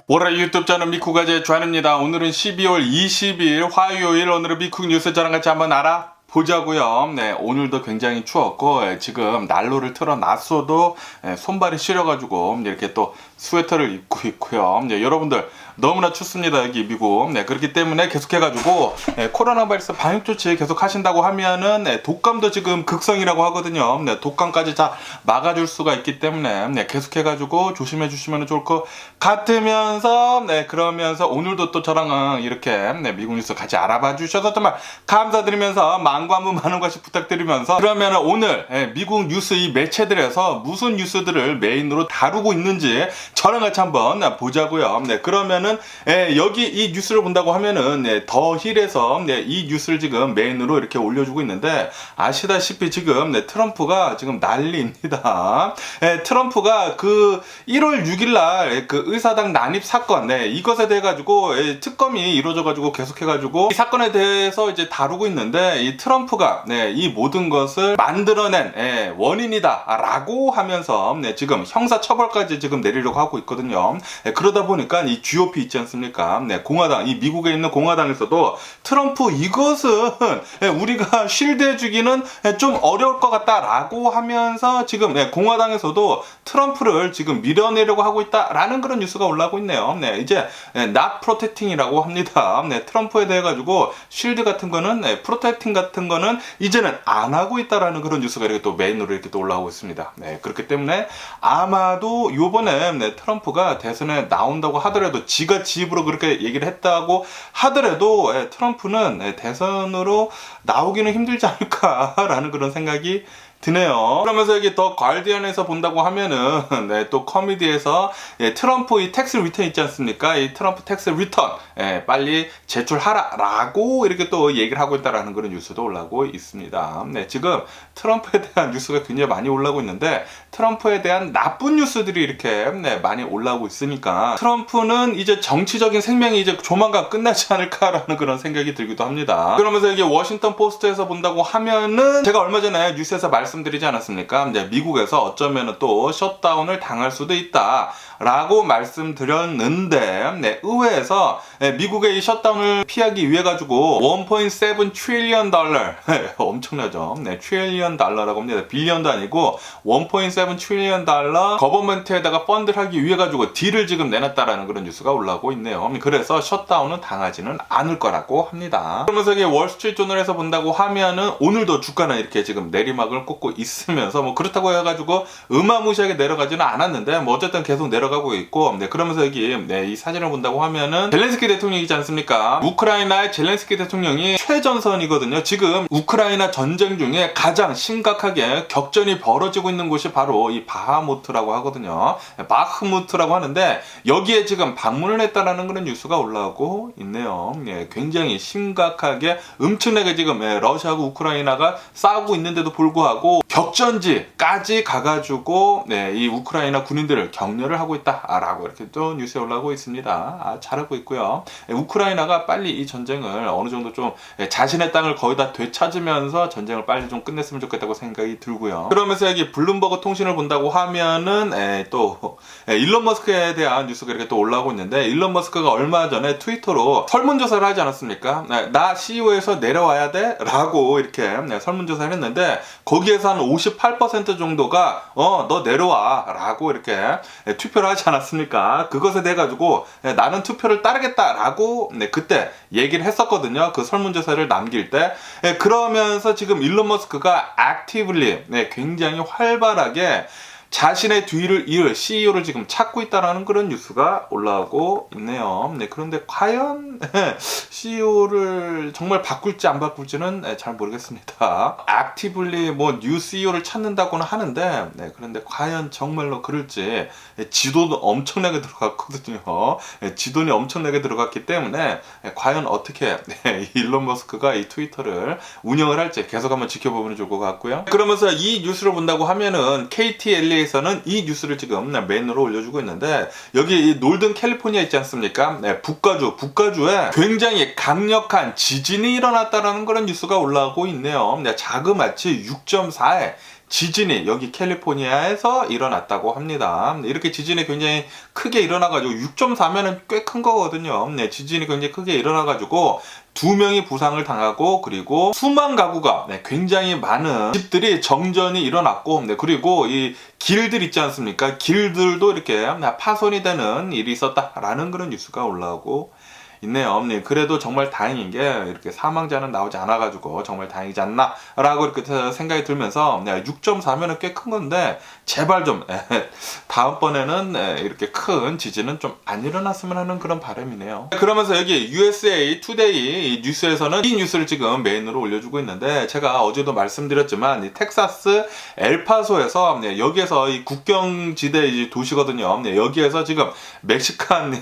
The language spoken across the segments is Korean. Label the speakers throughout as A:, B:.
A: 월요일 유튜브 채널 미쿠가제 주한입니다. 오늘은 12월 20일 화요일, 오늘은 미쿡 뉴스 저랑 같이 한번 알아보자고요. 네, 오늘도 굉장히 추웠고 지금 난로를 틀어놨어도 손발이 시려가지고 이렇게 또 스웨터를 입고 있고요. 여러분들 너무나 춥습니다, 여기 미국. 그렇기 때문에 계속해가지고 코로나 바이러스 방역 조치 계속 하신다고 하면은 독감도 지금 극성이라고 하거든요. 독감까지 다 막아줄 수가 있기 때문에 계속해가지고 조심해 주시면 좋을 것 같으면서 그러면서 오늘도 또 저랑 이렇게 미국 뉴스 같이 알아봐 주셔서 정말 감사드리면서 만관부 많은 것이 부탁드리면서, 그러면 오늘 미국 뉴스 이 매체들에서 무슨 뉴스들을 메인으로 다루고 있는지 저랑 같이 한번 보자고요. 그러면은 여기 이 뉴스를 본다고 하면은 더 힐에서 이 뉴스를 지금 메인으로 이렇게 올려주고 있는데, 아시다시피 지금 트럼프가 지금 난리입니다. 트럼프가 그 1월 6일날 그 의사당 난입 사건, 이것에 대해 가지고 특검이 이루어져 가지고 계속해 가지고 이 사건에 대해서 이제 다루고 있는데, 이 트럼프가 이 모든 것을 만들어낸 원인이다라고 하면서 지금 형사 처벌까지 지금 내리려고 하고 있거든요. 그러다 보니까 이 GOP 있지 않습니까? 공화당, 이 미국에 있는 공화당에서도 트럼프 이것은 우리가 쉴드해주기는 좀 어려울 것 같다라고 하면서 지금 공화당에서도 트럼프를 지금 밀어내려고 하고 있다라는 그런 뉴스가 올라오고 있네요. 이제 not protecting이라고 합니다. 트럼프에 대해 가지고 쉴드 같은 거는 프로텍팅 같은 거는 이제는 안 하고 있다라는 그런 뉴스가 이렇게 또 메인으로 이렇게 또 올라오고 있습니다. 그렇기 때문에 아마도 요번에 트럼프가 대선에 나온다고 하더라도, 지가 지 입으로 그렇게 얘기를 했다고 하더라도 트럼프는 대선으로 나오기는 힘들지 않을까라는 그런 생각이 드네요. 그러면서 여기 더 가디언에서 본다고 하면은 또 커미디에서 트럼프 이 텍스 리턴 있지 않습니까? 이 트럼프 텍스 리턴 빨리 제출하라라고 이렇게 또 얘기를 하고 있다라는 그런 뉴스도 올라오고 있습니다. 지금 트럼프에 대한 뉴스가 굉장히 많이 올라오고 있는데, 트럼프에 대한 나쁜 뉴스들이 이렇게 많이 올라오고 있으니까 트럼프는 이제 정치적인 생명이 이제 조만간 끝나지 않을까라는 그런 생각이 들기도 합니다. 그러면서 여기 워싱턴 포스트에서 본다고 하면은, 제가 얼마 전에 뉴스에서 말씀드리지 않았습니까? 미국에서 어쩌면 또 셧다운을 당할 수도 있다 라고 말씀드렸는데, 의회에서 미국의 이 셧다운을 피하기 위해 가지고 1.7 트릴리언 달러 엄청나죠? 트릴리언 달러라고 합니다. 빌리언도 아니고 1.7 트릴리언 달러 거버먼트에다가 펀드를 하기 위해 가지고 딜을 지금 내놨다라는 그런 뉴스가 올라오고 있네요. 그래서 셧다운은 당하지는 않을 거라고 합니다. 그러면서 이게 월스트리트 조널에서 본다고 하면은 오늘도 주가는 이렇게 지금 내리막을 꽂고 있으면서, 뭐 그렇다고 해가지고 어마무시하게 내려가지는 않았는데 뭐 어쨌든 계속 내려가고 있고, 그러면서 여기 이 사진을 본다고 하면은 젤렌스키 대통령이지 않습니까? 우크라이나의 젤렌스키 대통령이 최전선이거든요. 지금 우크라이나 전쟁 중에 가장 심각하게 격전이 벌어지고 있는 곳이 바로 이 바하무트라고 하거든요. 바흐무트라고 하는데, 여기에 지금 방문을 했다라는 그런 뉴스가 올라오고 있네요. 굉장히 심각하게 엄청나게 지금 러시아하고 우크라이나가 싸우고 있는데도 불구하고 격전지까지 가가지고 이 우크라이나 군인들을 격려를 하고 있다라고 이렇게 또 뉴스에 올라오고 있습니다. 잘하고 있고요. 우크라이나가 빨리 이 전쟁을 어느 정도 좀 자신의 땅을 거의 다 되찾으면서 전쟁을 빨리 좀 끝냈으면 좋겠다고 생각이 들고요. 그러면서 여기 블룸버그 통신을 본다고 하면은 또 일론 머스크에 대한 뉴스가 이렇게 또 올라오고 있는데, 일론 머스크가 얼마 전에 트위터로 설문조사를 하지 않았습니까? 나 CEO에서 내려와야 돼? 라고 이렇게 설문조사를 했는데, 거기에서 한 58% 정도가 너 내려와 라고 이렇게 투표를 하지 않았습니까? 그것에 대해 가지고 나는 투표를 따르겠다 라고 그때 얘기를 했었거든요. 그 설문조사를 남길 때. 그러면서 지금 일론 머스크가 액티브리 굉장히 활발하게 자신의 뒤를 이을 CEO를 지금 찾고 있다라는 그런 뉴스가 올라오고 있네요. 그런데 과연 CEO를 정말 바꿀지 안 바꿀지는 잘 모르겠습니다. 액티블리 뭐 뉴 CEO를 찾는다고는 하는데, 그런데 과연 정말로 그럴지, 지도도 엄청나게 들어갔거든요. 지돈이 엄청나게 들어갔기 때문에 과연 어떻게 일론 머스크가 이 트위터를 운영을 할지 계속 한번 지켜보면 좋을 것 같고요. 그러면서 이 뉴스를 본다고 하면은 KTLA에서는 이 뉴스를 지금 메인으로 올려주고 있는데, 여기 이 놀든 캘리포니아 있지 않습니까? 북가주에 굉장히 강력한 지진이 일어났다라는 그런 뉴스가 올라오고 있네요. 자그마치 6.4의 지진이 여기 캘리포니아에서 일어났다고 합니다. 이렇게 지진이 굉장히 크게 일어나가지고 6.4면은 꽤 큰 거거든요. 지진이 굉장히 크게 일어나가지고 2명이 부상을 당하고, 그리고 수만 가구가, 굉장히 많은 집들이 정전이 일어났고, 그리고 이 길들 있지 않습니까? 길들도 이렇게 파손이 되는 일이 있었다라는 그런 뉴스가 올라오고 있네요. 그래도 정말 다행인 게 이렇게 사망자는 나오지 않아가지고 정말 다행이지 않나 라고 이렇게 생각이 들면서 6.4면은 꽤 큰 건데 제발 좀 다음번에는 이렇게 큰 지진은 좀 안 일어났으면 하는 그런 바람이네요. 그러면서 여기 USA Today 뉴스에서는 이 뉴스를 지금 메인으로 올려주고 있는데, 제가 어제도 말씀드렸지만 이 텍사스 엘파소에서 여기에서 이 국경지대 도시거든요. 여기에서 지금 멕시칸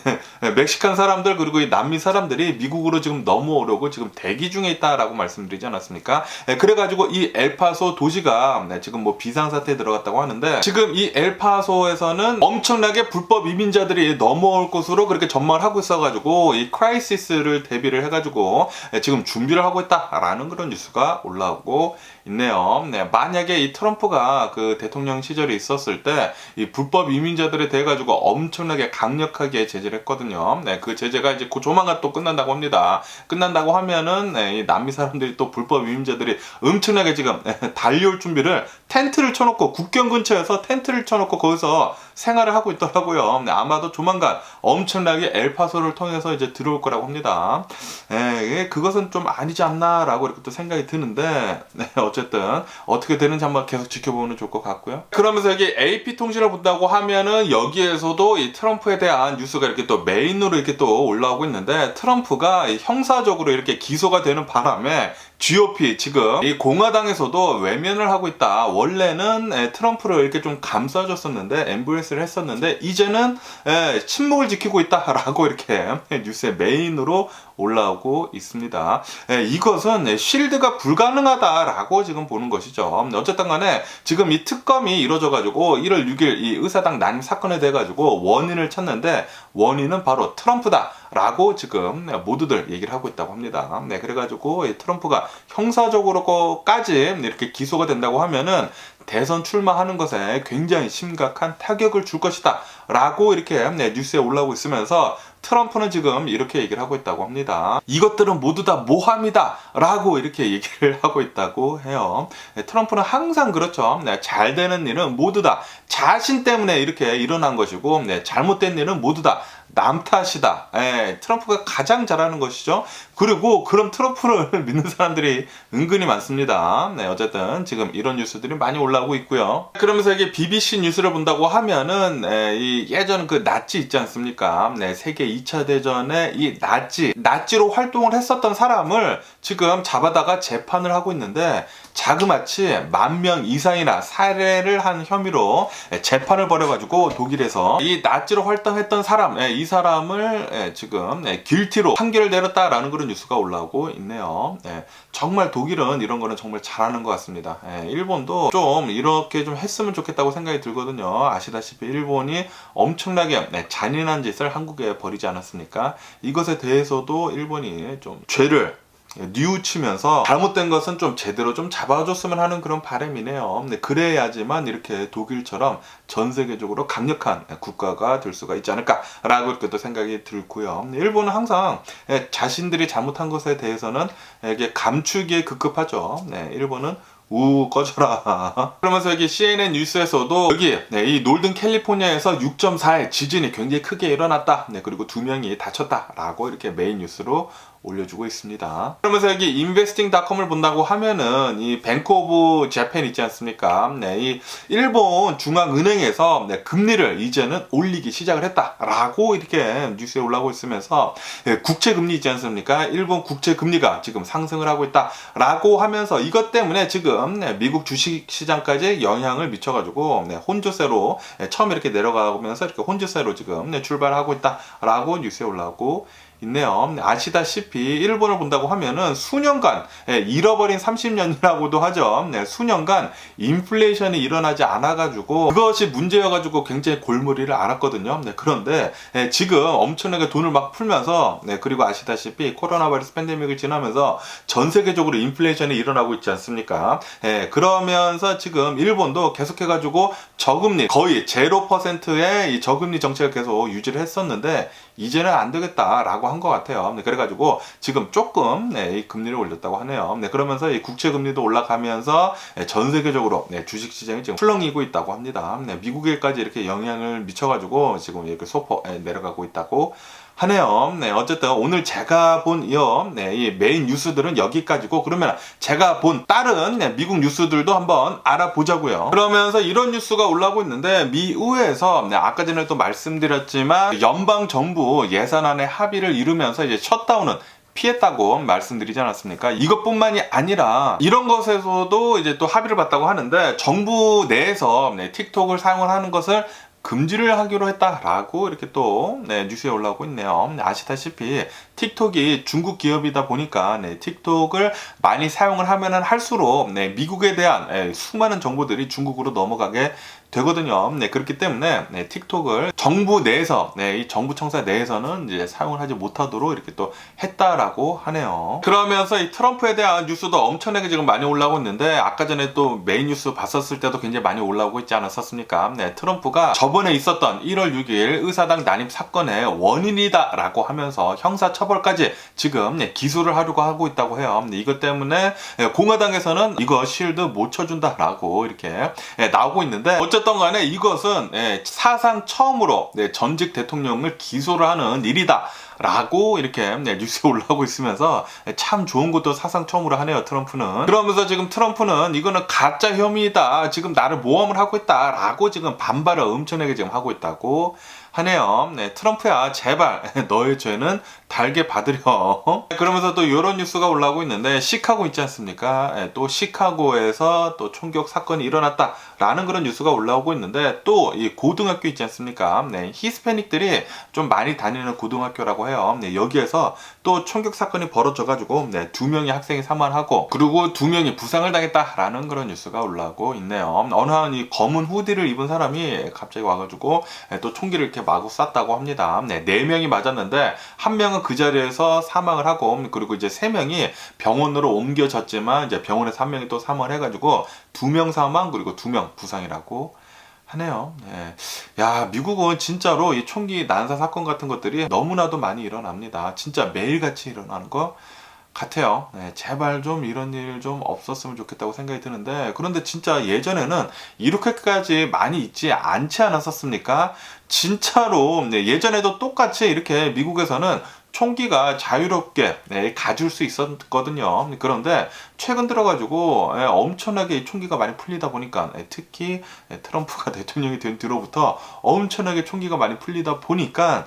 A: 사람들, 그리고 이 남미 사람들이 미국으로 지금 넘어오려고 지금 대기 중에 있다라고 말씀드리지 않았습니까? 그래가지고 이 엘파소 도시가 지금 뭐 비상사태에 들어갔다고 하는데, 지금 이 엘파소에서는 엄청나게 불법 이민자들이 넘어올 것으로 그렇게 전망을 하고 있어가지고 이 크라이시스를 대비를 해가지고 지금 준비를 하고 있다라는 그런 뉴스가 올라오고 있네요. 만약에 이 트럼프가 그 대통령 시절에 있었을 때 이 불법 이민자들에 대해 가지고 엄청나게 강력하게 제재를 했거든요. 그 제재가 이제 조만간 또 끝난다고 합니다. 끝난다고 하면은 이 남미 사람들이 또 불법 이민자들이 엄청나게 지금 달려올 준비를, 텐트를 쳐놓고 국경 근처에서 텐트를 쳐놓고 거기서 생활을 하고 있더라고요. 아마도 조만간 엄청나게 엘파소를 통해서 이제 들어올 거라고 합니다. 그것은 좀 아니지 않나라고 이렇게 또 생각이 드는데, 어쨌든 어떻게 되는지 한번 계속 지켜보면 좋을 것 같고요. 그러면서 여기 AP통신을 본다고 하면은 여기에서도 이 트럼프에 대한 뉴스가 이렇게 또 메인으로 이렇게 또 올라오고 있는데, 트럼프가 형사적으로 이렇게 기소가 되는 바람에 GOP 지금 이 공화당에서도 외면을 하고 있다. 원래는 트럼프를 이렇게 좀 감싸줬었는데, 엠브레스를 했었는데, 이제는 침묵을 지키고 있다라고 이렇게 뉴스의 메인으로 올라오고 있습니다. 이것은 쉴드가 불가능하다라고 지금 보는 것이죠. 어쨌든 간에 지금 이 특검이 이루어져가지고 1월 6일 이 의사당 난임 사건에 대해가지고 원인을 찾는데, 원인은 바로 트럼프다 라고 지금 모두들 얘기를 하고 있다고 합니다. 그래가지고 이 트럼프가 형사적으로까지 이렇게 기소가 된다고 하면은 대선 출마하는 것에 굉장히 심각한 타격을 줄 것이다 라고 이렇게 뉴스에 올라오고 있으면서, 트럼프는 지금 이렇게 얘기를 하고 있다고 합니다. 이것들은 모두 다 모함이다 라고 이렇게 얘기를 하고 있다고 해요. 트럼프는 항상 그렇죠. 잘 되는 일은 모두 다 자신 때문에 이렇게 일어난 것이고, 잘못된 일은 모두 다 남 탓이다. 트럼프가 가장 잘하는 것이죠. 그리고 그럼 트럼프를 믿는 사람들이 은근히 많습니다. 어쨌든 지금 이런 뉴스들이 많이 올라오고 있고요. 그러면서 이게 BBC 뉴스를 본다고 하면은 이 예전 그 나치 있지 않습니까? 세계 2차 대전에 이 나치로 활동을 했었던 사람을 지금 잡아다가 재판을 하고 있는데, 자그마치 10,000명 이상이나 살해를 한 혐의로 재판을 벌여가지고 독일에서 이 나치로 활동했던 사람, 이 사람을 지금 길티로 판결을 내렸다라는 그런 뉴스가 올라오고 있네요. 정말 독일은 이런 거는 정말 잘하는 것 같습니다. 일본도 좀 이렇게 좀 했으면 좋겠다고 생각이 들거든요. 아시다시피 일본이 엄청나게 잔인한 짓을 한국에 벌이지 않았습니까? 이것에 대해서도 일본이 좀 죄를 뉘우치면서 잘못된 것은 좀 제대로 좀 잡아줬으면 하는 그런 바람이네요. 그래야지만 이렇게 독일처럼 전 세계적으로 강력한 국가가 될 수가 있지 않을까라고 이렇게 또 생각이 들고요. 일본은 항상 자신들이 잘못한 것에 대해서는 이게 감추기에 급급하죠. 일본은 꺼져라. 그러면서 여기 CNN 뉴스에서도 여기 이 놀든 캘리포니아에서 6.4의 지진이 굉장히 크게 일어났다. 그리고 2명이 다쳤다라고 이렇게 메인 뉴스로 올려주고 있습니다. 그러면서 여기 investing.com을 본다고 하면은 이 뱅크 오브 재팬 있지 않습니까? 이 일본 중앙은행에서 금리를 이제는 올리기 시작을 했다라고 이렇게 뉴스에 올라오고 있으면서, 국채 금리 있지 않습니까? 일본 국채 금리가 지금 상승을 하고 있다라고 하면서, 이것 때문에 지금 미국 주식 시장까지 영향을 미쳐가지고 혼조세로 처음 이렇게 내려가면서 이렇게 혼조세로 지금 출발하고 있다라고 뉴스에 올라오고 있네요. 아시다시피 일본을 본다고 하면은 수년간 잃어버린 30년이라고도 하죠. 수년간 인플레이션이 일어나지 않아가지고 그것이 문제여가지고 굉장히 골머리를 앓았거든요. 그런데 지금 엄청나게 돈을 막 풀면서 그리고 아시다시피 코로나 바이러스 팬데믹을 지나면서 전 세계적으로 인플레이션이 일어나고 있지 않습니까? 그러면서 지금 일본도 계속해가지고 저금리 거의 0%의 이 저금리 정책을 계속 유지를 했었는데 이제는 안 되겠다라고 한 것 같아요. 그래가지고 지금 조금 이 금리를 올렸다고 하네요. 그러면서 이 국채 금리도 올라가면서 전 세계적으로 주식 시장이 지금 풀렁이고 있다고 합니다. 미국에까지 이렇게 영향을 미쳐가지고 지금 이렇게 소폭 내려가고 있다고 하네요. 어쨌든 오늘 제가 본 이 메인 뉴스들은 여기까지고, 그러면 제가 본 다른 미국 뉴스들도 한번 알아보자고요. 그러면서 이런 뉴스가 올라오고 있는데, 미 의회에서 아까 전에 또 말씀드렸지만 연방 정부 예산안의 합의를 이루면서 이제 셧다운은 피했다고 말씀드리지 않았습니까? 이것뿐만이 아니라 이런 것에서도 이제 또 합의를 봤다고 하는데, 정부 내에서 틱톡을 사용을 하는 것을 금지를 하기로 했다라고 이렇게 또 뉴스에 올라오고 있네요. 아시다시피 틱톡이 중국 기업이다 보니까 틱톡을 많이 사용을 하면은 할수록 미국에 대한 수많은 정보들이 중국으로 넘어가게 되거든요. 그렇기 때문에 틱톡을 정부 내에서 이 정부 청사 내에서는 이제 사용을 하지 못하도록 이렇게 또 했다라고 하네요. 그러면서 이 트럼프에 대한 뉴스도 엄청나게 지금 많이 올라오고 있는데, 아까 전에 또 메인 뉴스 봤었을 때도 굉장히 많이 올라오고 있지 않았었습니까? 트럼프가 저번에 있었던 1월 6일 의사당 난입 사건의 원인이다라고 하면서 형사 처벌까지 지금 기소를 하려고 하고 있다고 해요. 이것 때문에 공화당에서는 이거 실드 못 쳐준다라고 이렇게 나오고 있는데, 어쨌든 간에 이것은 사상 처음으로 전직 대통령을 기소를 하는 일이다 라고 이렇게 뉴스에 올라오고 있으면서 참 좋은 것도 사상 처음으로 하네요, 트럼프는. 그러면서 지금 트럼프는 이거는 가짜 혐의다, 지금 나를 모함을 하고 있다 라고 지금 반발을 엄청나게 지금 하고 있다고 하네요. 트럼프야, 제발 너의 죄는 달게 받으려. 그러면서 또 이런 뉴스가 올라오고 있는데, 시카고 있지 않습니까? 또 시카고에서 또 총격 사건이 일어났다라는 그런 뉴스가 올라오고 있는데, 또 이 고등학교 있지 않습니까? 히스패닉들이 좀 많이 다니는 고등학교라고 해요. 여기에서 또 총격 사건이 벌어져가지고 2명의 학생이 사망하고, 그리고 2명이 부상을 당했다라는 그런 뉴스가 올라오고 있네요. 어느 한 이 검은 후디를 입은 사람이 갑자기 와가지고 또 총기를 이렇게 마구 쐈다고 합니다. 4명이 맞았는데 1명은 그 자리에서 사망을 하고, 그리고 이제 3명이 병원으로 옮겨졌지만 이제 병원에서 1명이 또 사망을 해가지고 2명 사망 그리고 2명 부상이라고 하네요. 야, 미국은 진짜로 이 총기 난사 사건 같은 것들이 너무나도 많이 일어납니다. 진짜 매일같이 일어나는 거 같아요. 제발 좀 이런 일 좀 없었으면 좋겠다고 생각이 드는데, 그런데 진짜 예전에는 이렇게까지 많이 있지 않지 않았었습니까? 진짜로 예전에도 똑같이 이렇게 미국에서는 총기가 자유롭게 가질 수 있었거든요. 그런데 최근 들어가지고 엄청나게 총기가 많이 풀리다 보니까, 특히 트럼프가 대통령이 된 뒤로부터 엄청나게 총기가 많이 풀리다 보니까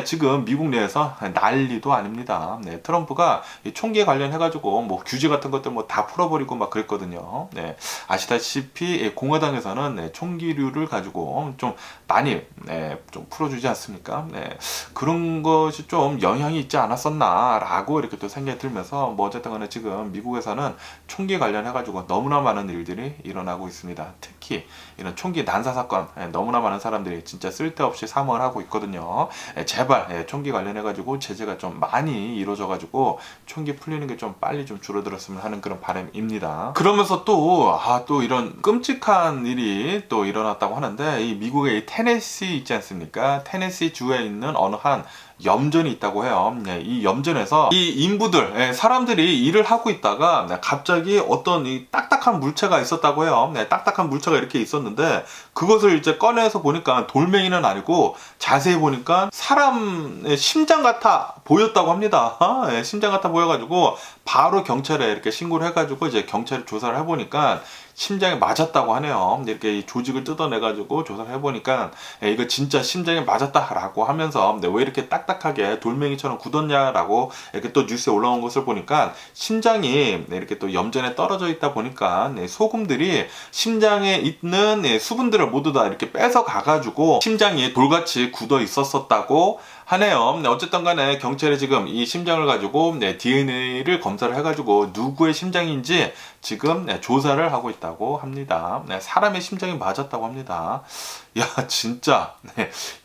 A: 지금 미국 내에서 난리도 아닙니다. 트럼프가 총기에 관련해가지고 뭐 규제 같은 것들 뭐 다 풀어버리고 막 그랬거든요. 아시다시피 공화당에서는 총기류를 가지고 좀 많이 좀 풀어주지 않습니까? 그런 것이 좀 영향이 있지 않았었나 라고 이렇게 또 생각이 들면서, 뭐 어쨌든 간에 지금 미국에서는 총기 관련해가지고 너무나 많은 일들이 일어나고 있습니다. 특히 이런 총기 난사 사건, 너무나 많은 사람들이 진짜 쓸데없이 사망을 하고 있거든요. 제발 총기 관련해가지고 제재가 좀 많이 이루어져가지고 총기 풀리는 게 좀 빨리 좀 줄어들었으면 하는 그런 바람입니다. 그러면서 또 이런 끔찍한 일이 또 일어났다고 하는데, 이 미국의 이 테네시 있지 않습니까? 테네시 주에 있는 어느 한 염전이 있다고 해요. 이 염전에서 이 인부들, 사람들이 일을 하고 있다가 갑자기 어떤 이 딱딱한 물체가 있었다고 해요. 딱딱한 물체가 이렇게 있었는데, 그것을 이제 꺼내서 보니까 돌멩이는 아니고 자세히 보니까 사람의 심장 같아 보였다고 합니다. 심장 같아 보여가지고 바로 경찰에 이렇게 신고를 해가지고 이제 경찰이 조사를 해보니까 심장에 맞았다고 하네요. 이렇게 이 조직을 뜯어내가지고 조사를 해보니까 이거 진짜 심장에 맞았다라고 하면서 왜 이렇게 딱딱하게 돌멩이처럼 굳었냐라고 이렇게 또 뉴스에 올라온 것을 보니까, 심장이 이렇게 또 염전에 떨어져 있다 보니까 소금들이 심장에 있는 수분들을 모두 다 이렇게 뺏어 가가지고 심장이 돌같이 굳어 있었다고 하네요. 네, 어쨌든 간에 경찰이 지금 이 심장을 가지고 DNA를 검사를 해가지고 누구의 심장인지 지금 조사를 하고 있다고 합니다. 사람의 심장이 맞았다고 합니다. 야, 진짜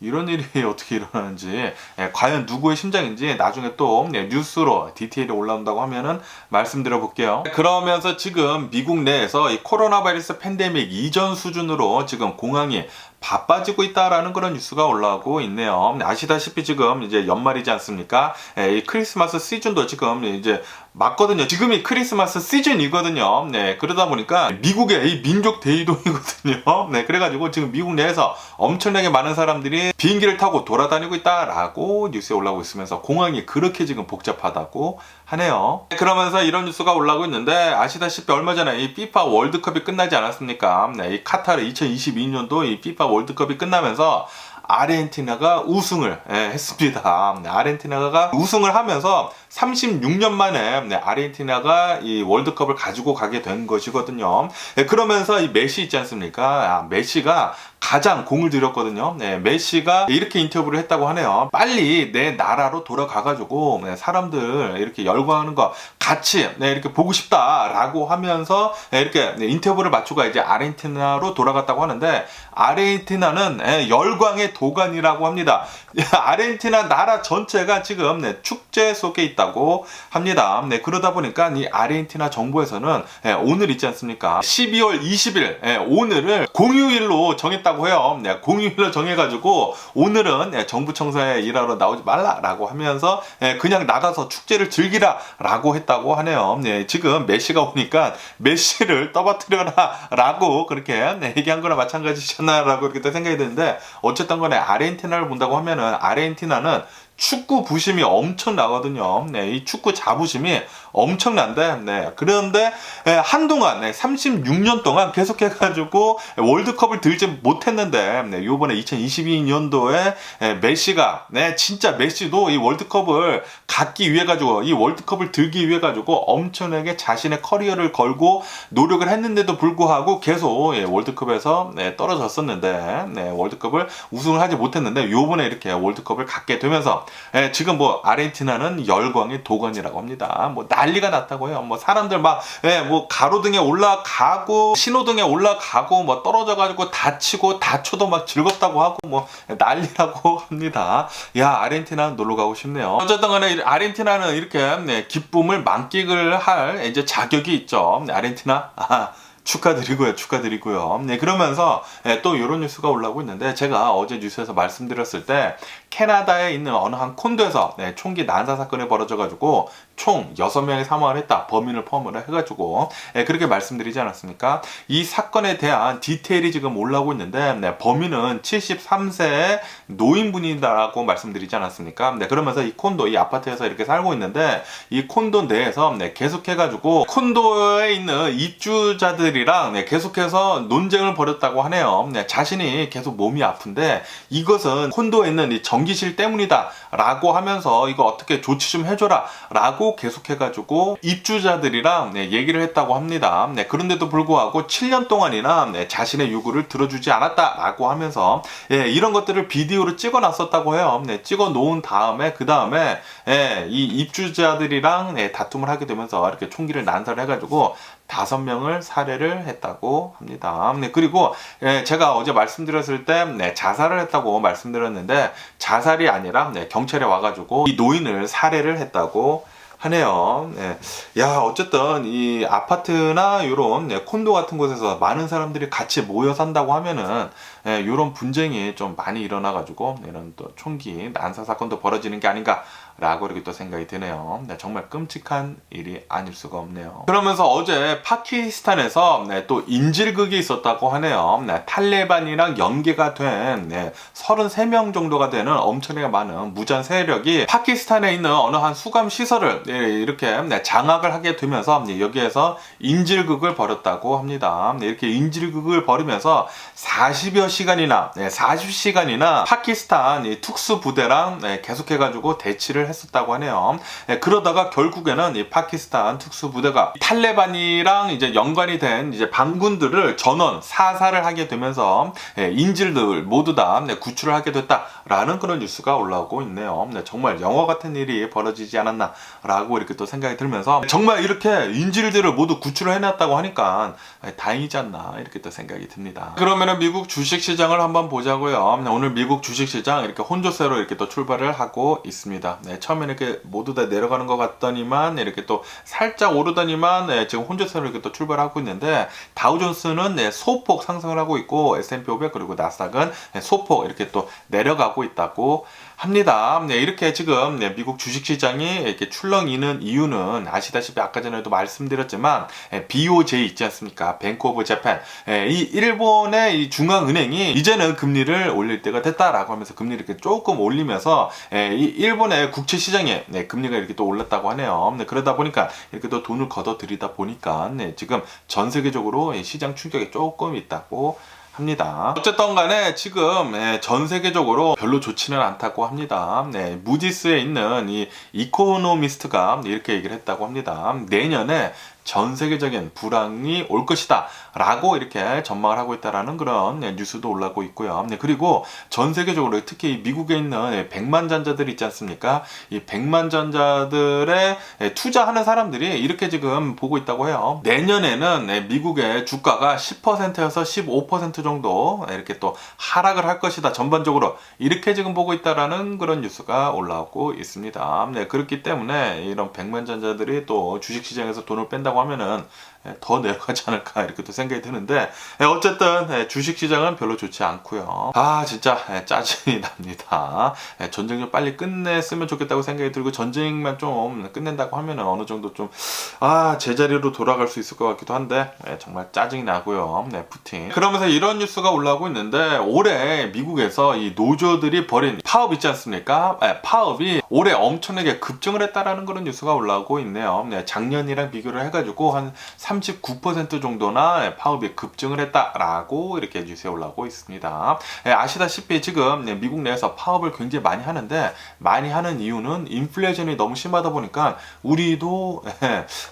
A: 이런 일이 어떻게 일어나는지, 과연 누구의 심장인지 나중에 또 뉴스로 디테일이 올라온다고 하면은 말씀드려 볼게요. 그러면서 지금 미국 내에서 이 코로나 바이러스 팬데믹 이전 수준으로 지금 공항이 바빠지고 있다라는 그런 뉴스가 올라오고 있네요. 아시다시피 지금 이제 연말이지 않습니까? 이 크리스마스 시즌도 지금 이제 맞거든요. 지금이 크리스마스 시즌이거든요. 그러다 보니까 미국의 이 민족 대이동이거든요. 그래가지고 지금 미국 내에서 엄청나게 많은 사람들이 비행기를 타고 돌아다니고 있다라고 뉴스에 올라오고 있으면서 공항이 그렇게 지금 복잡하다고 하네요. 그러면서 이런 뉴스가 올라오고 있는데 아시다시피 얼마 전에 이 FIFA 월드컵이 끝나지 않았습니까? 이 카타르 2022년도 이 FIFA 월드컵이 끝나면서 아르헨티나가 우승을 했습니다. 아르헨티나가 우승을 하면서 36년 만에 아르헨티나가 이 월드컵을 가지고 가게 된 것이거든요. 그러면서 이 메시 있지 않습니까? 메시가 가장 공을 들였거든요. 메시가 이렇게 인터뷰를 했다고 하네요. 빨리 내 나라로 돌아가가지고 사람들 이렇게 열광하는 거 같이 이렇게 보고 싶다라고 하면서 이렇게 인터뷰를 마치고 이제 아르헨티나로 돌아갔다고 하는데 아르헨티나는 열광의 도가니라고 합니다. 아르헨티나 나라 전체가 지금 축제 속에 있다고 합니다. 그러다 보니까 이 아르헨티나 정부에서는 오늘 있지 않습니까? 12월 20일 오늘을 공휴일로 정했다고 해요. 공휴일로 정해가지고 오늘은 정부 청사에 일하러 나오지 말라라고 하면서 그냥 나가서 축제를 즐기라라고 했다고 하네요. 지금 메시가 오니까 메시를 떠받들여라라고 그렇게 얘기한 거나 마찬가지잖아라고 이렇게 또 생각이 드는데 어쨌든 간에 아르헨티나를 본다고 하면은 아르헨티나는 축구 부심이 엄청나거든요. 이 축구 자부심이 엄청난데, 그런데 한동안 36년 동안 계속해가지고 월드컵을 들지 못했는데, 요번에 2022년도에 메시가, 진짜 메시도 이 월드컵을 갖기 위해 가지고, 이 월드컵을 들기 위해 가지고 엄청나게 자신의 커리어를 걸고 노력을 했는데도 불구하고 계속 월드컵에서 떨어졌었는데, 월드컵을 우승을 하지 못했는데, 요번에 이렇게 월드컵을 갖게 되면서 지금 뭐 아르헨티나는 열광의 도가니라고 합니다. 뭐 난리가 났다고 해요. 뭐 사람들 막 뭐 가로등에 올라가고 신호등에 올라가고 뭐 떨어져가지고 다치고 다쳐도 막 즐겁다고 하고 뭐 난리라고 합니다. 야, 아르헨티나 놀러 가고 싶네요. 어쨌든 간에 아르헨티나는 이렇게 기쁨을 만끽을 할 이제 자격이 있죠. 아르헨티나 축하드리고요. 그러면서 또 이런 뉴스가 올라오고 있는데 제가 어제 뉴스에서 말씀드렸을 때 캐나다에 있는 어느 한 콘도에서 총기 난사 사건이 벌어져가지고 총 6명이 사망을 했다. 범인을 포함을 해가지고 그렇게 말씀드리지 않았습니까? 이 사건에 대한 디테일이 지금 올라오고 있는데 범인은 73세의 노인분이다라고 말씀드리지 않았습니까? 그러면서 이 콘도, 이 아파트에서 이렇게 살고 있는데 이 콘도 내에서 계속해가지고 콘도에 있는 입주자들이랑 계속해서 논쟁을 벌였다고 하네요. 자신이 계속 몸이 아픈데 이것은 콘도에 있는 이 전기실 때문이다 라고 하면서 이거 어떻게 조치 좀 해줘라 라고 계속해가지고 입주자들이랑 얘기를 했다고 합니다. 그런데도 불구하고 7년 동안이나 자신의 요구를 들어주지 않았다라고 하면서 이런 것들을 비디오로 찍어놨었다고 해요. 찍어 놓은 다음에 그 다음에 이 입주자들이랑 다툼을 하게 되면서 이렇게 총기를 난사를 해가지고 5명을 살해를 했다고 합니다. 그리고 제가 어제 말씀드렸을 때 자살을 했다고 말씀드렸는데 자살이 아니라 경찰에 와가지고 이 노인을 살해를 했다고 하네요. 야, 어쨌든 이 아파트나 이런 콘도 같은 곳에서 많은 사람들이 같이 모여 산다고 하면은 이런 분쟁이 좀 많이 일어나가지고 이런 또 총기 난사 사건도 벌어지는 게 아닌가. 라고 이렇게 또 생각이 드네요. 정말 끔찍한 일이 아닐 수가 없네요. 그러면서 어제 파키스탄에서 또 인질극이 있었다고 하네요. 탈레반이랑 연계가 된 33명 정도가 되는 엄청나게 많은 무장 세력이 파키스탄에 있는 어느 한 수감 시설을 이렇게 장악을 하게 되면서 여기에서 인질극을 벌였다고 합니다. 이렇게 인질극을 벌이면서 40여 6시간이나 40시간이나 파키스탄 이 특수부대랑 계속해가지고 대치를 했었다고 하네요. 그러다가 결국에는 이 파키스탄 특수부대가 탈레반이랑 이제 연관이 된 이제 반군들을 전원 사살을 하게 되면서 인질들 모두 다 구출을 하게 됐다라는 그런 뉴스가 올라오고 있네요. 정말 영화 같은 일이 벌어지지 않았나라고 이렇게 또 생각이 들면서 정말 이렇게 인질들을 모두 구출을 해놨다고 하니까 다행이지 않나 이렇게 또 생각이 듭니다. 그러면은 미국 주식시장을 한번 보자고요. 오늘 미국 주식시장 이렇게 혼조세로 이렇게 또 출발을 하고 있습니다. 처음에는 이렇게 모두 다 내려가는 것 같더니만 이렇게 또 살짝 오르더니만 지금 혼조세로 이렇게 또 출발하고 있는데 다우존스는 소폭 상승을 하고 있고 S&P 500 그리고 나스닥은 소폭 이렇게 또 내려가고 있다고 합니다. 이렇게 지금 미국 주식시장이 이렇게 출렁이는 이유는 아시다시피 아까 전에도 말씀드렸지만 BOJ 있지 않습니까? 뱅크 오브 재팬. 이 일본의 이 중앙은행이 이제는 금리를 올릴 때가 됐다라고 하면서 금리를 이렇게 조금 올리면서 이 일본의 국채 시장에 금리가 이렇게 또 올랐다고 하네요. 그러다 보니까 이렇게 또 돈을 걷어들이다 보니까 지금 전 세계적으로 시장 충격이 조금 있다고 합니다. 어쨌든 간에 지금 전 세계적으로 별로 좋지는 않다고 합니다. 무디스에 있는 이 이코노미스트가 이렇게 얘기를 했다고 합니다. 내년에 전 세계적인 불황이 올 것이다 라고 이렇게 전망을 하고 있다라는 그런 뉴스도 올라오고 있고요. 그리고 전 세계적으로 특히 미국에 있는 백만장자들 있지 않습니까? 이 백만장자들의 투자하는 사람들이 이렇게 지금 보고 있다고 해요. 내년에는 미국의 주가가 10%에서 15% 정도 이렇게 또 하락을 할 것이다 전반적으로 이렇게 지금 보고 있다라는 그런 뉴스가 올라오고 있습니다. 그렇기 때문에 이런 백만장자들이 또 주식시장에서 돈을 뺀다고 하면은 더 내려가지 않을까 이렇게 또 생각이 드는데 어쨌든 주식시장은 별로 좋지 않고요. 진짜 짜증이 납니다. 전쟁 좀 빨리 끝냈으면 좋겠다고 생각이 들고 전쟁만 좀 끝낸다고 하면은 어느 정도 좀 제자리로 돌아갈 수 있을 것 같기도 한데 정말 짜증이 나고요. 푸틴. 그러면서 이런 뉴스가 올라오고 있는데 올해 미국에서 이 노조들이 벌인 파업 있지 않습니까? 파업이 올해 엄청나게 급증을 했다라는 그런 뉴스가 올라오고 있네요. 작년이랑 비교를 해가지고 한 39% 정도나 파업이 급증을 했다라고 이렇게 뉴스에 올라오고 있습니다. 아시다시피 지금 미국 내에서 파업을 굉장히 많이 하는데 많이 하는 이유는 인플레이션이 너무 심하다 보니까 우리도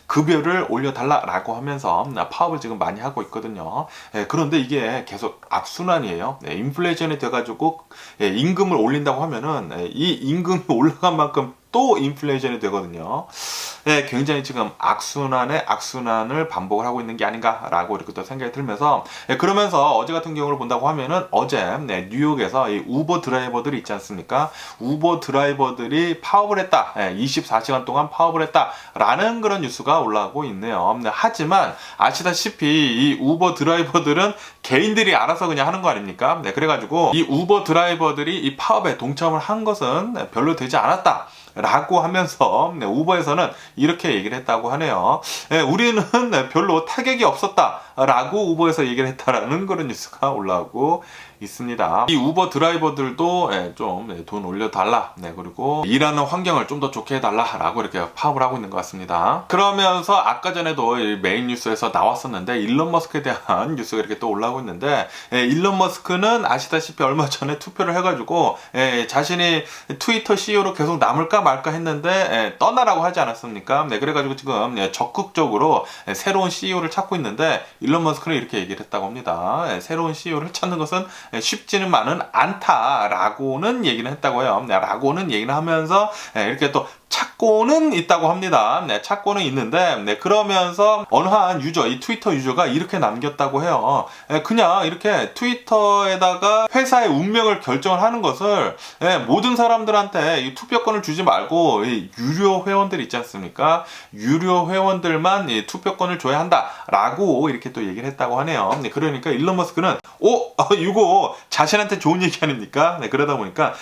A: 급여를 올려달라라고 하면서 파업을 지금 많이 하고 있거든요. 그런데 이게 계속 악순환이에요. 인플레이션이 돼가지고 임금을 올린다고 하면은 이 임금이 올라간 만큼 또 인플레이션이 되거든요. 굉장히 지금 악순환을 반복을 하고 있는 게 아닌가라고 이렇게 또 생각이 들면서 그러면서 어제 같은 경우를 본다고 하면은 어제 뉴욕에서 이 우버 드라이버들이 있지 않습니까? 우버 드라이버들이 파업을 했다. 24시간 동안 파업을 했다라는 그런 뉴스가 올라오고 있네요. 하지만 아시다시피 이 우버 드라이버들은 개인들이 알아서 그냥 하는 거 아닙니까? 그래가지고 이 우버 드라이버들이 이 파업에 동참을 한 것은 별로 되지 않았다. 라고 하면서 우버에서는 이렇게 얘기를 했다고 하네요. 우리는 별로 타격이 없었다 라고 우버에서 얘기를 했다라는 그런 뉴스가 올라오고 있습니다. 이 우버 드라이버들도 좀 돈 올려달라 그리고 일하는 환경을 좀 더 좋게 해달라라고 이렇게 파업을 하고 있는 것 같습니다. 그러면서 아까 전에도 메인 뉴스에서 나왔었는데 일론 머스크에 대한 뉴스가 이렇게 또 올라오고 있는데 일론 머스크는 아시다시피 얼마 전에 투표를 해가지고 자신이 트위터 CEO로 계속 남을까 말까 했는데 떠나라고 하지 않았습니까? 그래가지고 지금 적극적으로 새로운 CEO를 찾고 있는데 일론 머스크는 이렇게 얘기를 했다고 합니다. 새로운 CEO를 찾는 것은 쉽지는만은 않다라고는 얘기는 했다고 해요. 라고는 얘기를 하면서 이렇게 또 찾고는 있다고 합니다. 찾고는 있는데 그러면서 어느 한 유저, 이 트위터 유저가 이렇게 남겼다고 해요. 그냥 이렇게 트위터에다가 회사의 운명을 결정을 하는 것을 모든 사람들한테 이 투표권을 주지 말고 이 유료 회원들 있지 않습니까? 유료 회원들만 이 투표권을 줘야 한다라고 이렇게 또 얘기를 했다고 하네요. 그러니까 일론 머스크는 이거 자신한테 좋은 얘기 아닙니까? 그러다 보니까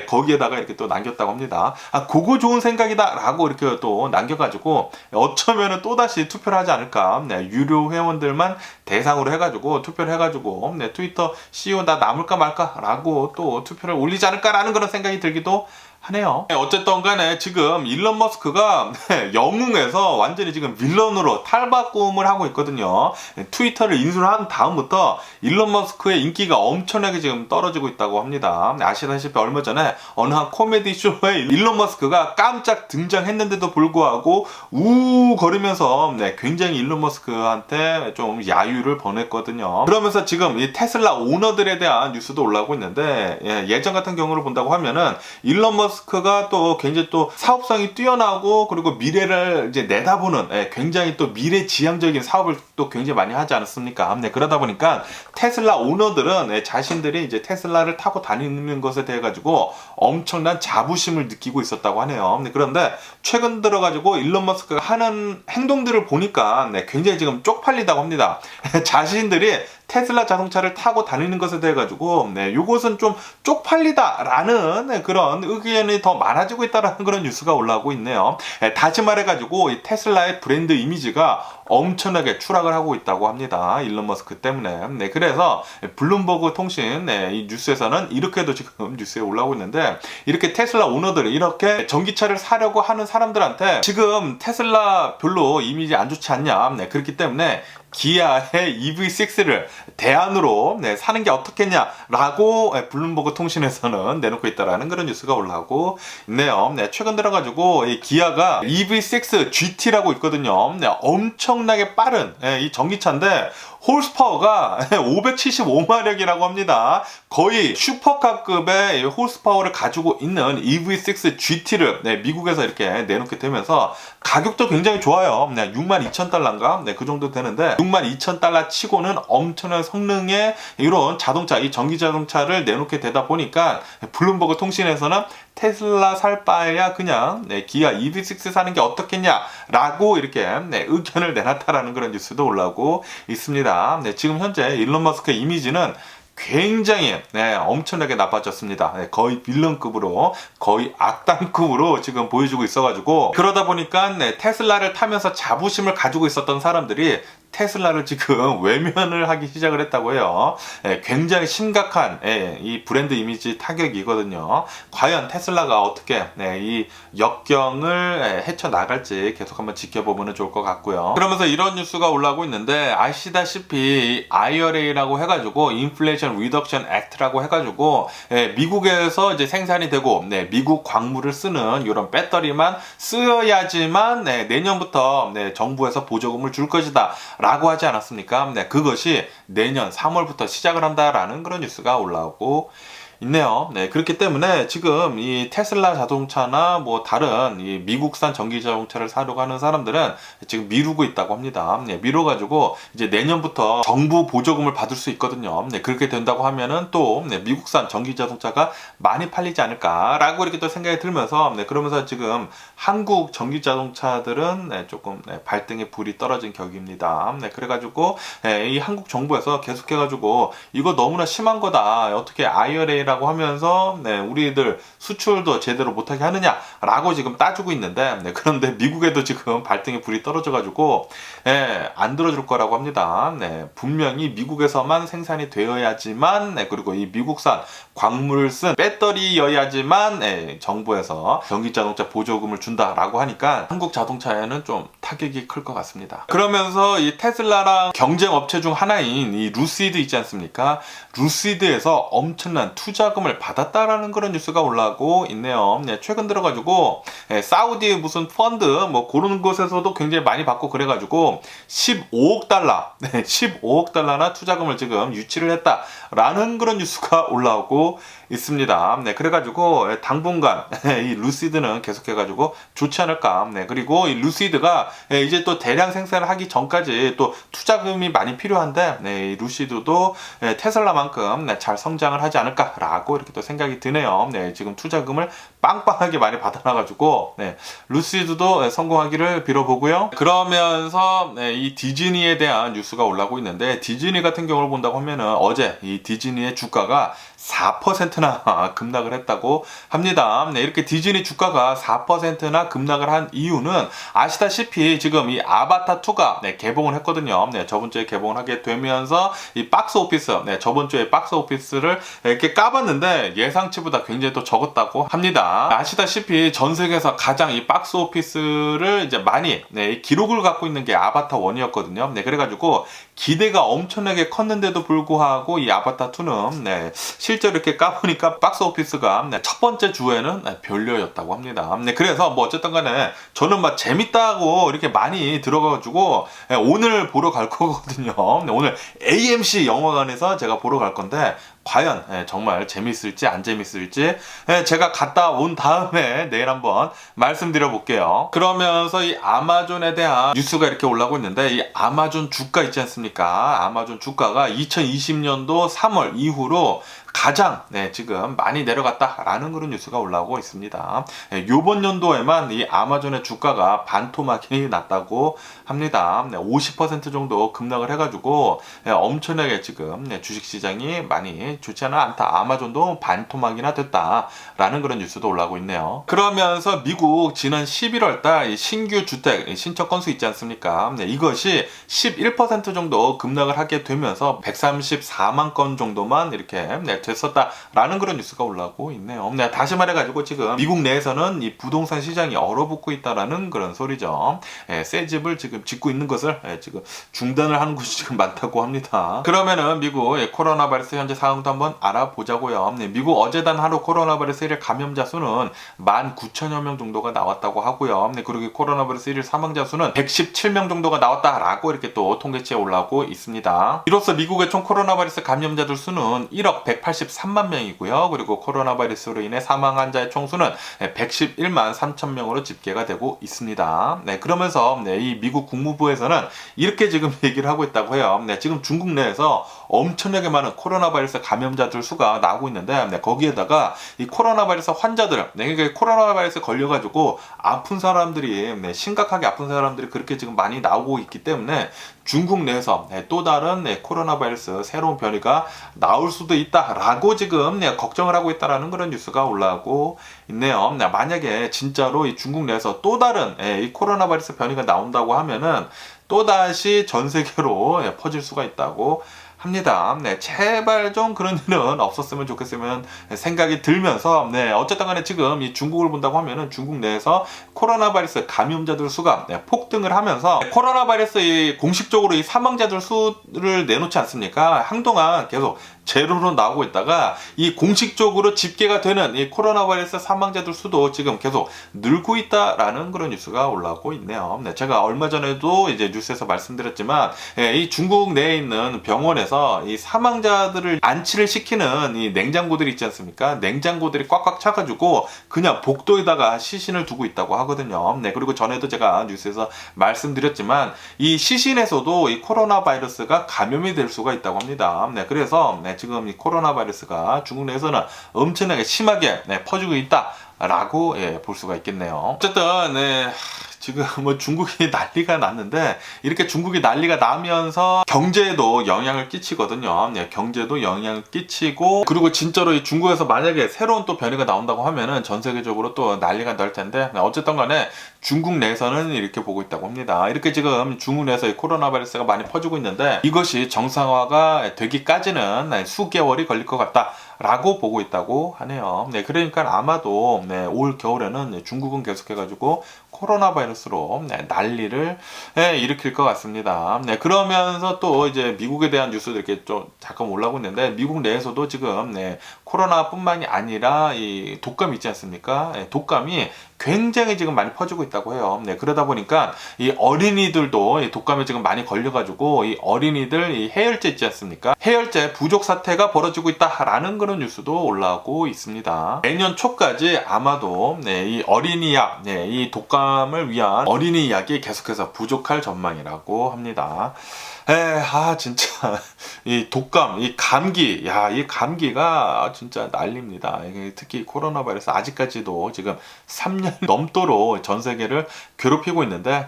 A: 거기에다가 이렇게 또 남겼다고 합니다. 그거 좋은 생각이다 라고 이렇게 또 남겨가지고 어쩌면은 또다시 투표를 하지 않을까. 유료 회원들만 대상으로 해가지고 투표를 해가지고 트위터 CEO 나 남을까 말까 라고 또 투표를 올리지 않을까 라는 그런 생각이 들기도 하네요. 어쨌든 간에 지금 일론 머스크가 영웅에서 완전히 지금 빌런으로 탈바꿈을 하고 있거든요. 트위터를 인수를 한 다음부터 일론 머스크의 인기가 엄청나게 지금 떨어지고 있다고 합니다. 아시다시피 얼마 전에 어느 한 코미디 쇼에 일론 머스크가 깜짝 등장했는데도 불구하고 우우 거리면서 굉장히 일론 머스크한테 좀 야유를 보냈거든요. 그러면서 지금 이 테슬라 오너들에 대한 뉴스도 올라오고 있는데 예전 같은 경우를 본다고 하면은 일론 머스크가 또 굉장히 또 사업성이 뛰어나고 그리고 미래를 이제 내다보는 굉장히 또 미래지향적인 사업을 또 굉장히 많이 하지 않았습니까? 그러다 보니까 테슬라 오너들은 자신들이 이제 테슬라를 타고 다니는 것에 대해 가지고 엄청난 자부심을 느끼고 있었다고 하네요. 그런데 최근 들어 가지고 일론 머스크가 하는 행동들을 보니까 굉장히 지금 쪽팔리다고 합니다. 자신들이 테슬라 자동차를 타고 다니는 것에 대해 가지고 이것은 좀 쪽팔리다라는 그런 의견이 더 많아지고 있다라는 그런 뉴스가 올라오고 있네요. 다시 말해 가지고 이 테슬라의 브랜드 이미지가 엄청나게 추락을 하고 있다고 합니다. 일론 머스크 때문에. 그래서 블룸버그 통신 이 뉴스에서는 이렇게도 지금 뉴스에 올라오고 있는데, 이렇게 테슬라 오너들이 이렇게 전기차를 사려고 하는 사람들한테 지금 테슬라 별로 이미지 안 좋지 않냐, 그렇기 때문에 기아의 EV6를 대안으로 사는 게 어떻겠냐라고 블룸버그 통신에서는 내놓고 있다라는 그런 뉴스가 올라오고 있네요. 최근 들어가지고 이 기아가 EV6 GT라고 있거든요. 엄청나게 빠른 이 전기차인데 홀스파워가 575마력이라고 합니다. 거의 슈퍼카급의 홀스파워를 가지고 있는 EV6 GT를 미국에서 이렇게 내놓게 되면서 가격도 굉장히 좋아요. 62,000달러인가? 그 정도 되는데 62,000달러 치고는 엄청난 성능의 이런 자동차, 이 전기 자동차를 내놓게 되다 보니까 블룸버그 통신에서는 테슬라 살 바에야 그냥 기아 EV6 사는 게 어떻겠냐라고 이렇게 의견을 내놨다라는 그런 뉴스도 올라오고 있습니다. 지금 현재 일론 머스크의 이미지는 굉장히 엄청나게 나빠졌습니다. 거의 빌런급으로, 거의 악당급으로 지금 보여주고 있어가지고, 그러다 보니까 테슬라를 타면서 자부심을 가지고 있었던 사람들이 테슬라를 지금 외면을 하기 시작을 했다고 해요. 굉장히 심각한 이 브랜드 이미지 타격이거든요. 과연 테슬라가 어떻게 이 역경을 헤쳐나갈지 계속 한번 지켜보면 좋을 것 같고요. 그러면서 이런 뉴스가 올라오고 있는데, 아시다시피 IRA라고 해가지고 인플레이션 리덕션 액트라고 해가지고 미국에서 이제 생산이 되고 미국 광물을 쓰는 이런 배터리만 쓰여야지만 내년부터 정부에서 보조금을 줄 것이다 라고 하지 않았습니까? 그것이 내년 3월부터 시작을 한다라는 그런 뉴스가 올라오고 있네요. 그렇기 때문에 지금 이 테슬라 자동차나 뭐 다른 이 미국산 전기 자동차를 사려고 하는 사람들은 지금 미루고 있다고 합니다. 미뤄가지고 이제 내년부터 정부 보조금을 받을 수 있거든요. 그렇게 된다고 하면은 또 미국산 전기 자동차가 많이 팔리지 않을까라고 이렇게 또 생각이 들면서 그러면서 지금 한국 전기 자동차들은 조금 발등에 불이 떨어진 격입니다. 그래가지고 이 한국 정부에서 계속해가지고 이거 너무나 심한 거다. 어떻게 IRA 라고 하면서 우리들 수출도 제대로 못하게 하느냐라고 지금 따지고 있는데, 그런데 미국에도 지금 발등에 불이 떨어져가지고 안 들어줄 거라고 합니다. 분명히 미국에서만 생산이 되어야지만, 그리고 이 미국산 광물을 쓴 배터리여야지만 정부에서 전기자동차 보조금을 준다라고 하니까 한국 자동차에는 좀 타격이 클 것 같습니다. 그러면서 이 테슬라랑 경쟁업체 중 하나인 이 루시드 있지 않습니까? 루시드에서 엄청난 투자금을 받았다라는 그런 뉴스가 올라오고 있네요. 최근 들어가지고 사우디 무슨 펀드 뭐 그런 곳에서도 굉장히 많이 받고 그래가지고 15억 달러, 15억 달러나 투자금을 지금 유치를 했다라는 그런 뉴스가 올라오고 있습니다. 그래가지고 당분간 이 루시드는 계속해가지고 좋지 않을까. 그리고 이 루시드가 이제 또 대량 생산을 하기 전까지 또 투자금이 많이 필요한데 이 루시드도 테슬라만큼 잘 성장을 하지 않을까라고 이렇게 또 생각이 드네요. 지금 투자금을 빵빵하게 많이 받아놔가지고 루시드도 성공하기를 빌어보고요. 그러면서 이 디즈니에 대한 뉴스가 올라오고 있는데, 디즈니 같은 경우를 본다고 하면은 어제 이 디즈니의 주가가 4%나 급락을 했다고 합니다. 네, 이렇게 디즈니 주가가 4%나 급락을 한 이유는 아시다시피 지금 이 아바타 2가 개봉을 했거든요. 네, 저번 주에 개봉을 하게 되면서 이 박스 오피스, 저번 주에 박스 오피스를 이렇게 까봤는데 예상치보다 굉장히 또 적었다고 합니다. 아시다시피 전 세계에서 가장 이 박스 오피스를 이제 많이 기록을 갖고 있는 게 아바타 1이었거든요. 네, 그래가지고 기대가 엄청나게 컸는데도 불구하고 이 아바타 2는 실제로 이렇게 까보니까 박스 오피스가 첫 번째 주에는 별로였다고 합니다. 그래서 뭐 어쨌든 간에 저는 막 재밌다고 이렇게 많이 들어가가지고 오늘 보러 갈 거거든요. 오늘 AMC 영화관에서 제가 보러 갈 건데 과연 정말 재밌을지 안 재밌을지 제가 갔다 온 다음에 내일 한번 말씀드려 볼게요. 그러면서 이 아마존에 대한 뉴스가 이렇게 올라오고 있는데 이 아마존 주가 있지 않습니까? 아마존 주가가 2020년도 3월 이후로 가장 지금 많이 내려갔다라는 그런 뉴스가 올라오고 있습니다. 요번 연도에만 이 아마존의 주가가 반토막이 났다고 합니다. 50% 정도 급락을 해가지고 엄청나게 지금 주식시장이 많이 좋지 않다. 아마존도 반토막이나 됐다라는 그런 뉴스도 올라오고 있네요. 그러면서 미국 지난 11월달 신규 주택 신청 건수 있지 않습니까? 이것이 11% 정도 급락을 하게 되면서 134만 건 정도만 이렇게 됐었다라는 그런 뉴스가 올라오고 있네요. 다시 말해가지고 지금 미국 내에서는 이 부동산 시장이 얼어붙고 있다라는 그런 소리죠. 새 집을 지금 짓고 있는 것을 지금 중단을 하는 곳이 지금 많다고 합니다. 그러면은 미국 코로나 바이러스 현재 상황도 한번 알아보자고요. 미국 어제 단 하루 코로나 바이러스 1일 감염자 수는 19,000여 명 정도가 나왔다고 하고요. 그리고 코로나 바이러스 1일 사망자 수는 117명 정도가 나왔다라고 이렇게 또 통계치에 올라오고 있습니다. 이로써 미국의 총 코로나 바이러스 감염자들 수는 1억 183만 명이고요. 그리고 코로나 바이러스로 인해 사망 환자의 총수는 111만 3천 명으로 집계가 되고 있습니다. 그러면서 이 미국 국무부에서는 이렇게 지금 얘기를 하고 있다고 해요. 지금 중국 내에서 엄청나게 많은 코로나 바이러스 감염자들 수가 나오고 있는데 거기에다가 이 코로나 바이러스 환자들, 그러니까 코로나 바이러스 걸려가지고 아픈 사람들이 심각하게 아픈 사람들이 그렇게 지금 많이 나오고 있기 때문에 중국 내에서 또 다른 코로나 바이러스 새로운 변이가 나올 수도 있다라고 지금 걱정을 하고 있다라는 그런 뉴스가 올라오고 있네요. 만약에 진짜로 이 중국 내에서 또 다른 이 코로나 바이러스 변이가 나온다고 하면은 또다시 전 세계로 퍼질 수가 있다고 합니다. 제발 좀 그런 일은 없었으면 좋겠으면 생각이 들면서 어쨌든 간에 지금 이 중국을 본다고 하면은 중국 내에서 코로나 바이러스 감염자들 수가 폭등을 하면서 코로나 바이러스 공식적으로 이 사망자들 수를 내놓지 않습니까? 한동안 계속 제로로 나오고 있다가 이 공식적으로 집계가 되는 이 코로나 바이러스 사망자들 수도 지금 계속 늘고 있다라는 그런 뉴스가 올라오고 있네요. 제가 얼마 전에도 이제 뉴스에서 말씀드렸지만 이 중국 내에 있는 병원에서 이 사망자들을 안치를 시키는 이 냉장고들이 있지 않습니까? 냉장고들이 꽉꽉 차가지고 그냥 복도에다가 시신을 두고 있다고 하거든요. 그리고 전에도 제가 뉴스에서 말씀드렸지만 이 시신에서도 이 코로나 바이러스가 감염이 될 수가 있다고 합니다. 그래서 지금 이 코로나 바이러스가 중국 내에서는 엄청나게 심하게 퍼지고 있다라고 볼 수가 있겠네요. 어쨌든 지금 뭐 중국이 난리가 났는데 이렇게 중국이 난리가 나면서 경제에도 영향을 끼치거든요. 경제도 영향을 끼치고 그리고 진짜로 이 중국에서 만약에 새로운 또 변이가 나온다고 하면은 전 세계적으로 또 난리가 날 텐데 어쨌든 간에 중국 내에서는 이렇게 보고 있다고 합니다. 이렇게 지금 중국 내에서 이 코로나 바이러스가 많이 퍼지고 있는데 이것이 정상화가 되기까지는 수개월이 걸릴 것 같다. 라고 보고 있다고 하네요. 그러니까 아마도 올 겨울에는 중국은 계속해가지고 코로나 바이러스로 난리를 일으킬 것 같습니다. 그러면서 또 이제 미국에 대한 뉴스도 이렇게 좀 잠깐 올라오고 있는데 미국 내에서도 지금 코로나뿐만이 아니라 이 독감 있지 않습니까? 독감이 굉장히 지금 많이 퍼지고 있다고 해요. 그러다 보니까 이 어린이들도 이 독감에 지금 많이 걸려가지고 이 어린이들 이 해열제 있지 않습니까? 해열제 부족 사태가 벌어지고 있다라는 그런 뉴스도 올라오고 있습니다. 내년 초까지 아마도 이 어린이약, 이 독감 독감을 위한 어린이 약이 계속해서 부족할 전망이라고 합니다. 진짜 이 독감, 이 감기, 이 감기가 진짜 난립니다. 이게 특히 코로나 바이러스 아직까지도 지금 3년 넘도록 전 세계를 괴롭히고 있는데,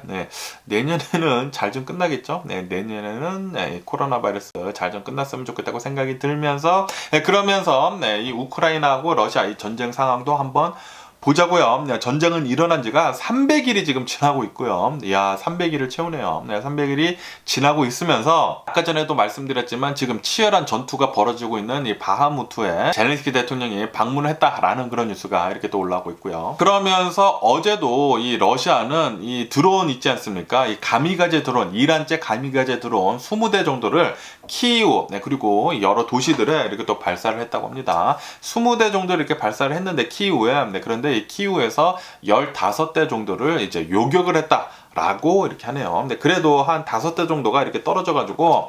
A: 내년에는 잘 좀 끝나겠죠? 내년에는 이 코로나 바이러스 잘 좀 끝났으면 좋겠다고 생각이 들면서, 그러면서 이 우크라이나하고 러시아 이 전쟁 상황도 한번 보자고요. 전쟁은 일어난 지가 300일이 지금 지나고 있고요. 300일을 채우네요. 300일이 지나고 있으면서 아까 전에도 말씀드렸지만 지금 치열한 전투가 벌어지고 있는 이 바하무트에 젤렌스키 대통령이 방문을 했다라는 그런 뉴스가 이렇게 또 올라오고 있고요. 그러면서 어제도 이 러시아는 이 드론 있지 않습니까? 이 가미가제 드론, 이란제 가미가제 드론 20대 정도를 키이우, 그리고 여러 도시들에 이렇게 또 발사를 했다고 합니다. 20대 정도를 이렇게 발사를 했는데 키이우에, 그런데 이 키이우에서 15대 정도를 이제 요격을 했다. 라고 이렇게 하네요. 근데 그래도 한 5대 정도가 이렇게 떨어져가지고,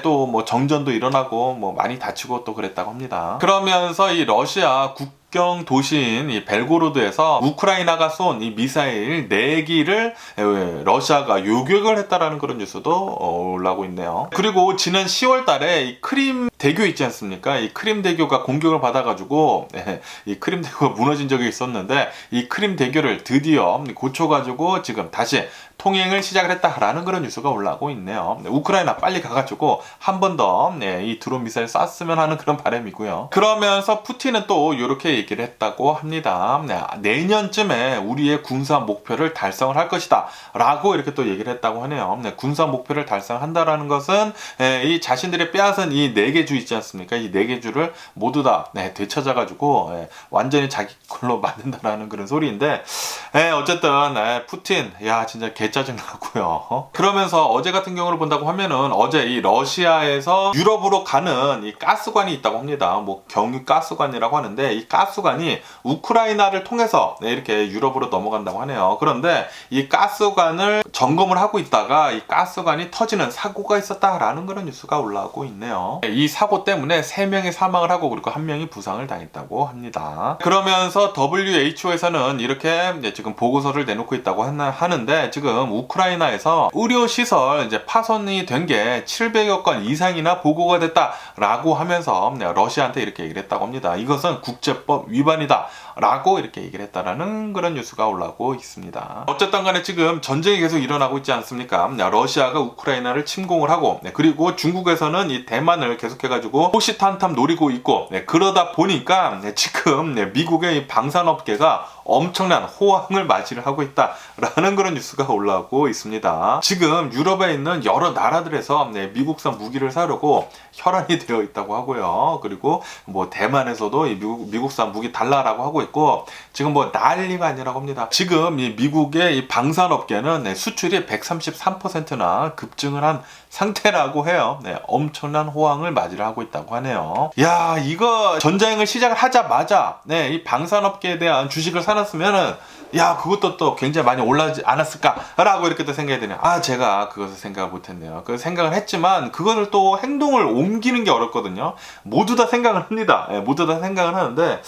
A: 또 뭐 정전도 일어나고, 뭐 많이 다치고 또 그랬다고 합니다. 그러면서 이 러시아 국경 도시인 이 벨고로드에서 우크라이나가 쏜 이 미사일 4기를 러시아가 요격을 했다라는 그런 뉴스도 올라오고 있네요. 그리고 지난 10월 달에 이 크림 대교 있지 않습니까? 이 크림 대교가 공격을 받아가지고, 이 크림 대교가 무너진 적이 있었는데, 이 크림 대교를 드디어 고쳐가지고 지금 다시 통행을 시작을 했다라는 그런 뉴스가 올라오고 있네요. 우크라이나 빨리 가가지고 한 번 더 이 드론 미사일 쐈으면 하는 그런 바람이고요. 그러면서 푸틴은 또 이렇게 얘기를 했다고 합니다. 내년쯤에 우리의 군사 목표를 달성을 할 것이다 라고 이렇게 또 얘기를 했다고 하네요. 군사 목표를 달성한다라는 것은 이 자신들이 빼앗은 이 4개 주 있지 않습니까? 이 4개 주를 모두 다 되찾아가지고 완전히 자기 걸로 만든다라는 그런 소리인데, 어쨌든 푸틴 진짜 개짜증나고요. 그러면서 어제 같은 경우를 본다고 하면은 어제 이 러시아에서 유럽으로 가는 이 가스관이 있다고 합니다. 뭐 경유 가스관이라고 하는데, 이 가스관이 우크라이나를 통해서 이렇게 유럽으로 넘어간다고 하네요. 그런데 이 가스관을 점검을 하고 있다가 이 가스관이 터지는 사고가 있었다라는 그런 뉴스가 올라오고 있네요. 이 사고 때문에 3명이 사망을 하고, 그리고 1명이 부상을 당했다고 합니다. 그러면서 WHO에서는 이렇게 지금 보고서를 내놓고 있다고 하는데, 지금 우크라이나에서 의료시설 이제 파손이 된 게 700여 건 이상이나 보고가 됐다라고 하면서 러시아한테 이렇게 얘기를 했다고 합니다. 이것은 국제법 위반이다 라고 이렇게 얘기를 했다라는 그런 뉴스가 올라오고 있습니다. 어쨌든 간에 지금 전쟁이 계속 일어나고 있지 않습니까? 러시아가 우크라이나를 침공을 하고, 그리고 중국에서는 이 대만을 계속해가지고 호시탄탐 노리고 있고, 그러다 보니까 지금 미국의 이 방산업계가 엄청난 호황을 맞이를 하고 있다라는 그런 뉴스가 올라오고 있습니다. 지금 유럽에 있는 여러 나라들에서 미국산 무기를 사려고 혈안이 되어 있다고 하고요. 그리고 뭐 대만에서도 이 미국산 무기 달라라고 하고 있고, 지금 뭐 난리가 아니라고 합니다. 지금 이 미국의 이 방산업계는 수출이 133%나 급증을 한 상태라고 해요. 엄청난 호황을 맞이를 하고 있다고 하네요. 이거 전쟁을 시작을 하자마자 이 방산업계에 대한 주식을 사놨으면은 그것도 또 굉장히 많이 올라지 않았을까라고 이렇게 또 생각이 드네요. 제가 그것을 생각을 못했네요. 그 생각을 했지만 그것을 또 행동을 옮기는 게 어렵거든요. 모두 다 생각을 합니다. 모두 다 생각을 하는데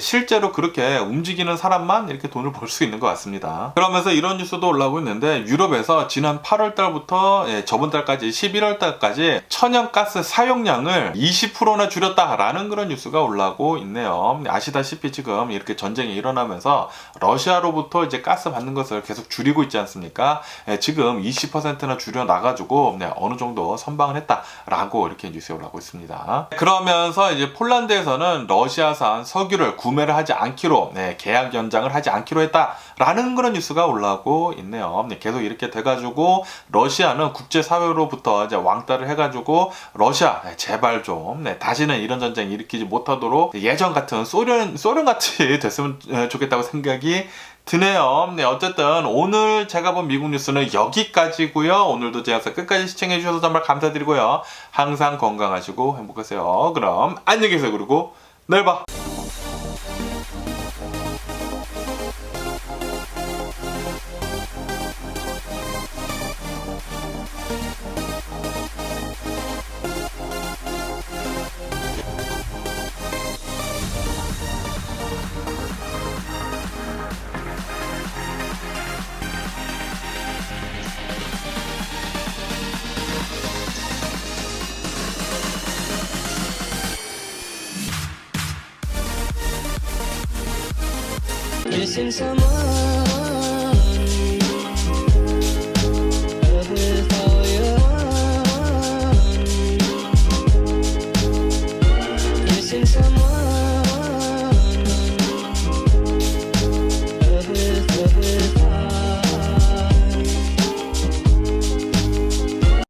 A: 실제로 그렇게 움직이는 사람만 이렇게 돈을 벌 수 있는 것 같습니다. 그러면서 이런 뉴스도 올라오고 있는데, 유럽에서 지난 8월 달부터 저번 달까지 11월 달까지 천연가스 사용량을 20%나 줄였다라는 그런 뉴스가 올라오고 있네요. 아시다시피 지금 이렇게 전쟁이 일어나면서 러시아로부터 이제 가스 받는 것을 계속 줄이고 있지 않습니까? 지금 20%나 줄여 나가지고 어느 정도 선방을 했다라고 이렇게 뉴스에 올라오고 있습니다. 그러면서 이제 폴란드에서는 러시아산 석유를 구매를 하지 않기로 계약 연장을 하지 않기로 했다라는 그런 뉴스가 올라오고 있네요. 계속 이렇게 돼가지고 러시아는 국제사회로부터 이제 왕따를 해가지고 러시아 제발 좀 다시는 이런 전쟁 일으키지 못하도록 예전 같은 소련같이 됐으면 좋겠다고 생각이 드네요. 어쨌든 오늘 제가 본 미국 뉴스는 여기까지고요. 오늘도 제 영상 끝까지 시청해 주셔서 정말 감사드리고요. 항상 건강하시고 행복하세요. 그럼 안녕히 계세요. 그리고 내일 봐.
B: Missing someone